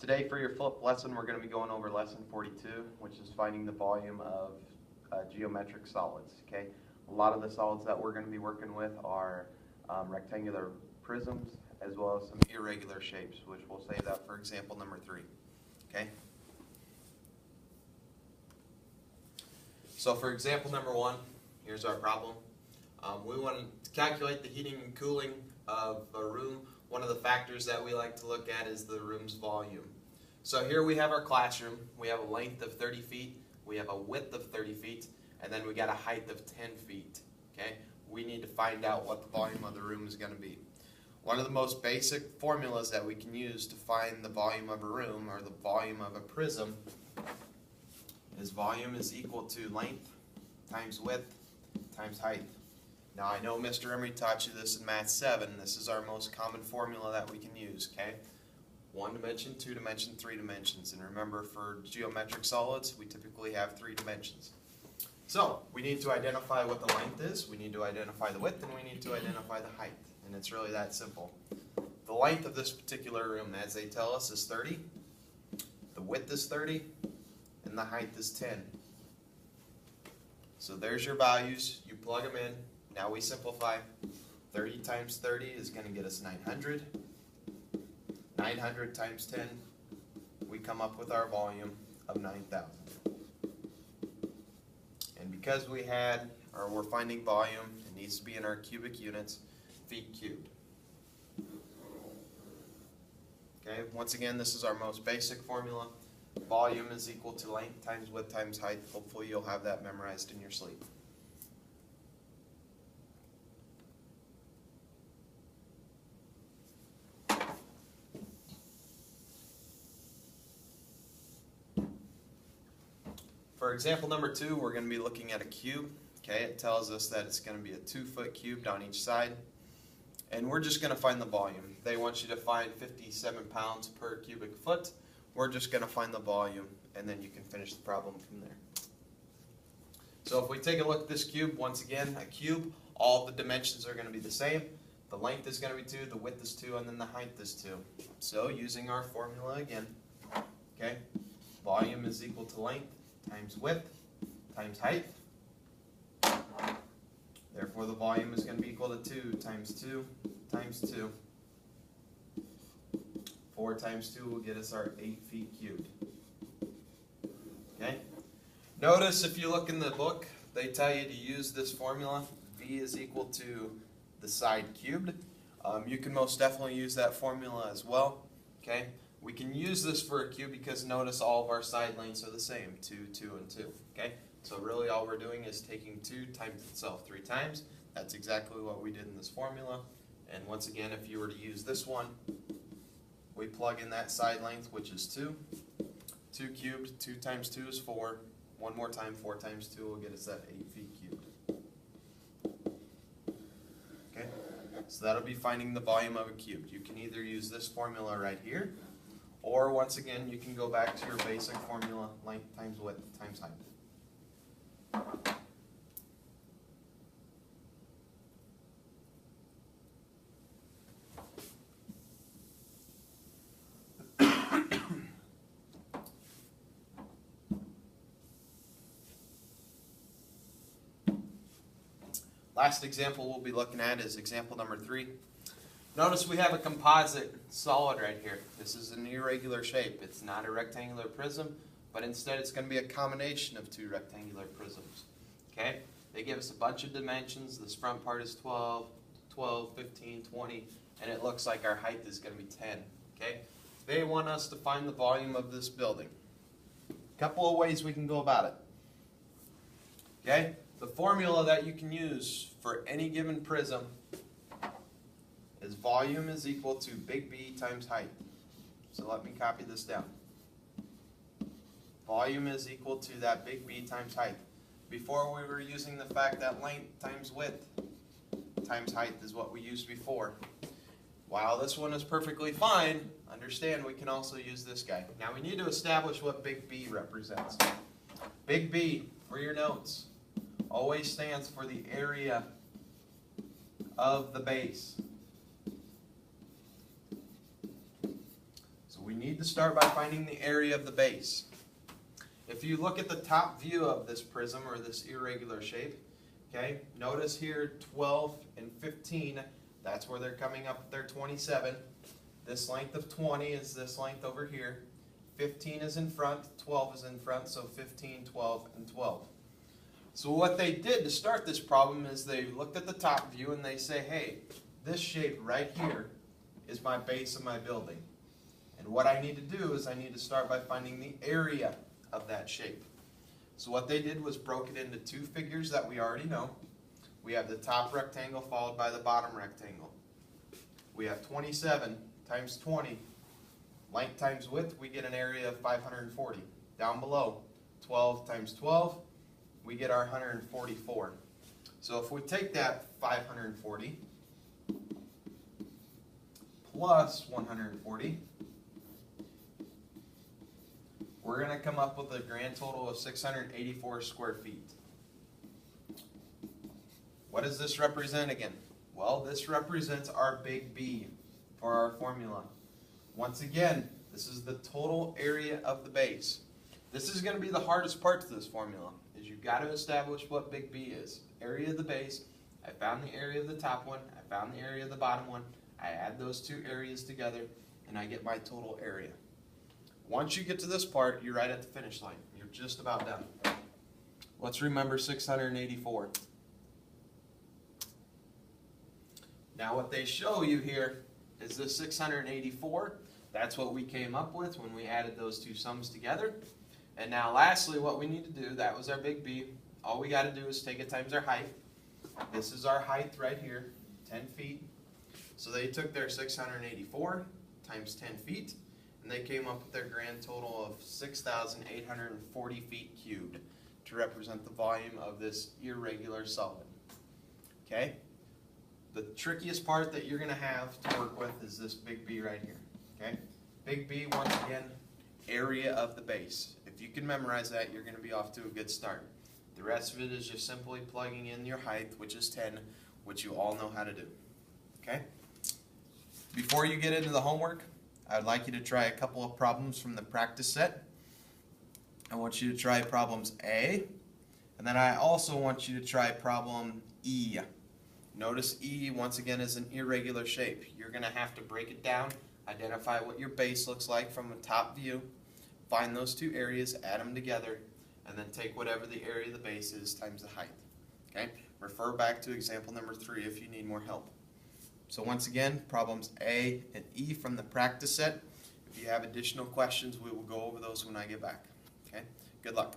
Today for your flip lesson, we're going to be going over lesson 42, which is finding the volume of geometric solids. Okay, a lot of the solids that we're going to be working with are rectangular prisms as well as some irregular shapes, which we'll save that for example number 3. Okay. So for example number 1, here's our problem. We want to calculate the heating and cooling of a room. One of the factors that we like to look at is the room's volume. So here we have our classroom. We have a length of 30 feet, we have a width of 30 feet, and then we got a height of 10 feet. Okay? We need to find out what the volume of the room is going to be. One of the most basic formulas that we can use to find the volume of a room or the volume of a prism is volume is equal to length times width times height. Now I know Mr. Emery taught you this in Math 7. This is our most common formula that we can use, okay? 1 dimension, 2 dimension, 3 dimensions. And remember, for geometric solids, we typically have 3 dimensions. So we need to identify what the length is, we need to identify the width, and we need to identify the height. And it's really that simple. The length of this particular room, as they tell us, is 30. The width is 30, and the height is 10. So there's your values. You plug them in. Now we simplify. 30 times 30 is going to get us 900. 900 times 10, we come up with our volume of 9,000. And because we're finding volume, it needs to be in our cubic units, feet cubed. Okay, once again, this is our most basic formula. Volume is equal to length times width times height. Hopefully you'll have that memorized in your sleep. For example number 2, we're going to be looking at a cube. Okay, it tells us that it's going to be a 2-foot cubed on each side. And we're just going to find the volume. They want you to find 57 pounds per cubic foot. We're just going to find the volume, and then you can finish the problem from there. So if we take a look at this cube, once again, a cube, all the dimensions are going to be the same. The length is going to be 2, the width is 2, and then the height is 2. So using our formula again, okay, volume is equal to length times width times height. Therefore the volume is going to be equal to 2 times 2 times 2. 4 times 2 will get us our 8 feet cubed. Okay? Notice if you look in the book, they tell you to use this formula. V is equal to the side cubed. You can most definitely use that formula as well. Okay? We can use this for a cube because notice all of our side lengths are the same, 2, 2, and 2. Okay? So really all we're doing is taking 2 times itself 3 times. That's exactly what we did in this formula. And once again, if you were to use this one, we plug in that side length, which is 2. 2 cubed, 2 times 2 is 4. One more time, 4 times 2 will get us that 8 feet cubed. Okay? So that'll be finding the volume of a cube. You can either use this formula right here, or once again, you can go back to your basic formula, length times width times height. Last example we'll be looking at is example number 3. Notice we have a composite solid right here. This is an irregular shape. It's not a rectangular prism, but instead it's going to be a combination of 2 rectangular prisms. Okay? They give us a bunch of dimensions. This front part is 12, 12, 15, 20, and it looks like our height is going to be 10. Okay? They want us to find the volume of this building. A couple of ways we can go about it. Okay? The formula that you can use for any given prism is volume is equal to big B times height. So let me copy this down. Volume is equal to that big B times height. Before we were using the fact that length times width times height is what we used before. While this one is perfectly fine, understand we can also use this guy. Now we need to establish what big B represents. Big B, for your notes, always stands for the area of the base. So we need need to start by finding the area of the base. If you look at the top view of this prism or this irregular shape, okay, notice here 12 and 15, that's where they're coming up with their 27. This length of 20 is this length over here. 15 is in front, 12 is in front, so 15, 12, and 12. So what they did to start this problem is they looked at the top view and they say, hey, this shape right here is my base of my building. And what I need to do is I need to start by finding the area of that shape. So what they did was broke it into two figures that we already know. We have the top rectangle followed by the bottom rectangle. We have 27 times 20, length times width, we get an area of 540. Down below, 12 times 12, we get our 144. So if we take that 540 plus 140, we're going to come up with a grand total of 684 square feet. What does this represent again? Well, this represents our big B for our formula. Once again, this is the total area of the base. This is going to be the hardest part to this formula, is you've got to establish what big B is. Area of the base, I found the area of the top one, I found the area of the bottom one, I add those two areas together, and I get my total area. Once you get to this part, you're right at the finish line. You're just about done. Let's remember 684. Now what they show you here is this 684. That's what we came up with when we added those two sums together. And now lastly, what we need to do, that was our big B. All we got to do is take it times our height. This is our height right here, 10 feet. So they took their 684 times 10 feet, and they came up with their grand total of 6,840 feet cubed to represent the volume of this irregular solid. Okay? The trickiest part that you're going to have to work with is this big B right here. Okay? Big B, once again, area of the base. If you can memorize that, you're going to be off to a good start. The rest of it is just simply plugging in your height, which is 10, which you all know how to do. Okay? Before you get into the homework, I'd like you to try a couple of problems from the practice set. I want you to try problems A, and then I also want you to try problem E. Notice E, once again, is an irregular shape. You're going to have to break it down, identify what your base looks like from a top view, find those two areas, add them together, and then take whatever the area of the base is times the height. Okay? Refer back to example number 3 if you need more help. So once again, problems A and E from the practice set. If you have additional questions, we will go over those when I get back. Okay? Good luck.